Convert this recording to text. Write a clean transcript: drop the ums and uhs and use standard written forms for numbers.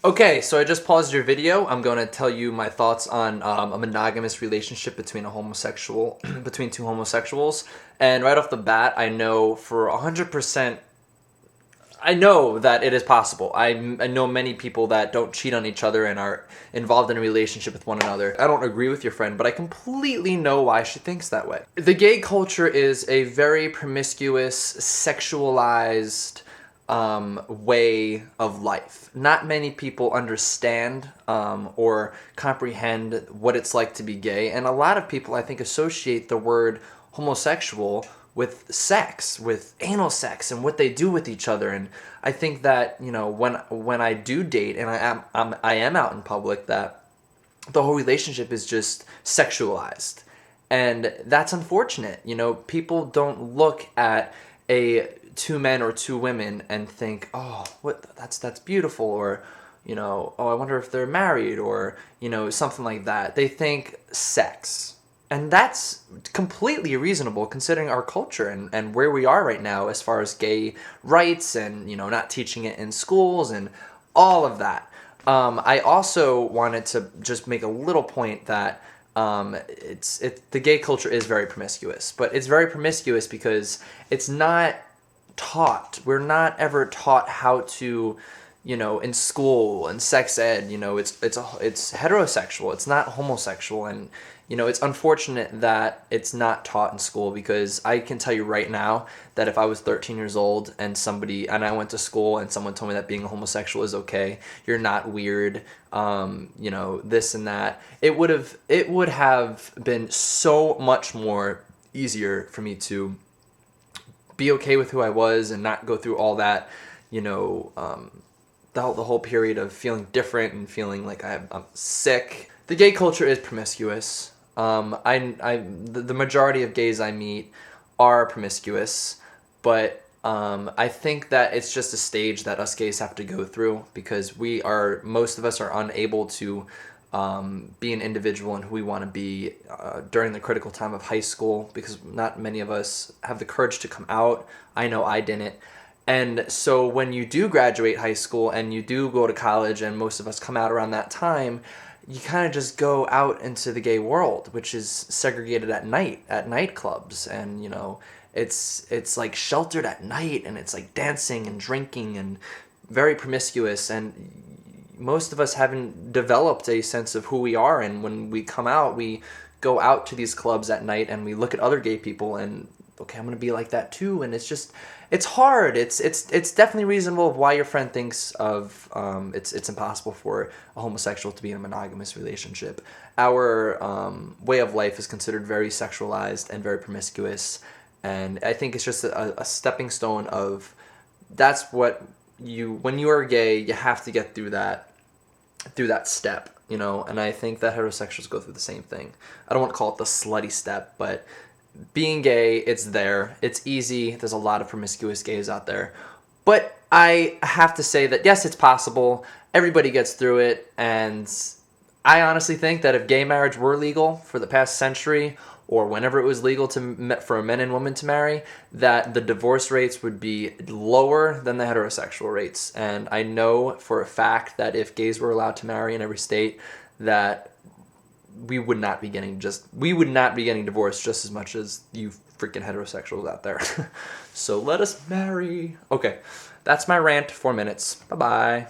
Okay, so I just paused your video. I'm going to tell you my thoughts on a monogamous relationship between a homosexual, between two homosexuals. And right off the bat, I know for 100%, I know that it is possible. I know many people that don't cheat on each other and are involved in a relationship with one another. I don't agree with your friend, but I completely know why she thinks that way. The gay culture is a very promiscuous, sexualized way of life. Not many people understand or comprehend what it's like to be gay, and a lot of people, I think, associate the word homosexual with sex, with anal sex, and what they do with each other. And I think that, you know, when I do date and I am out in public, that the whole relationship is just sexualized, and that's unfortunate. You know, people don't look at a two men or two women and think, oh, that's beautiful, or, you know, oh, I wonder if they're married, or, you know, something like that. They think sex. And that's completely reasonable considering our culture and where we are right now as far as gay rights and, you know, not teaching it in schools and all of that. I also wanted to just make a little point that the gay culture is very promiscuous, but it's very promiscuous because it's not taught. We're not ever taught how to, you know, in school and sex ed. You know, it's heterosexual. It's not homosexual, and you know, it's unfortunate that it's not taught in school, because I can tell you right now that if I was 13 years old and I went to school and someone told me that being a homosexual is okay, you're not weird, you know, this and that, it would have been so much more easier for me to be okay with who I was and not go through all that, you know, the whole period of feeling different and feeling like I'm sick. The gay culture is promiscuous. The majority of gays I meet are promiscuous, but I think that it's just a stage that us gays have to go through, because most of us are unable to be an individual and who we want to be during the critical time of high school, because not many of us have the courage to come out. I know I didn't. And so when you do graduate high school and you do go to college, and most of us come out around that time, you kind of just go out into the gay world, which is segregated at night, at nightclubs. And, you know, it's like sheltered at night, and it's like dancing and drinking and very promiscuous. And most of us haven't developed a sense of who we are. And when we come out, we go out to these clubs at night and we look at other gay people and, okay, I'm going to be like that too. And it's hard. It's definitely reasonable why your friend thinks of it's impossible for a homosexual to be in a monogamous relationship. Our way of life is considered very sexualized and very promiscuous, and I think it's just a stepping stone of that's what when you are gay, you have to get through that step, you know. And I think that heterosexuals go through the same thing. I don't want to call it the slutty step, but being gay, it's there. It's easy. There's a lot of promiscuous gays out there. But I have to say that, yes, it's possible. Everybody gets through it. And I honestly think that if gay marriage were legal for the past century, or whenever it was legal for men and women to marry, that the divorce rates would be lower than the heterosexual rates. And I know for a fact that if gays were allowed to marry in every state, that we would not be getting divorced just as much as you freaking heterosexuals out there. So let us marry. Okay, that's my rant. 4 minutes. Bye-bye.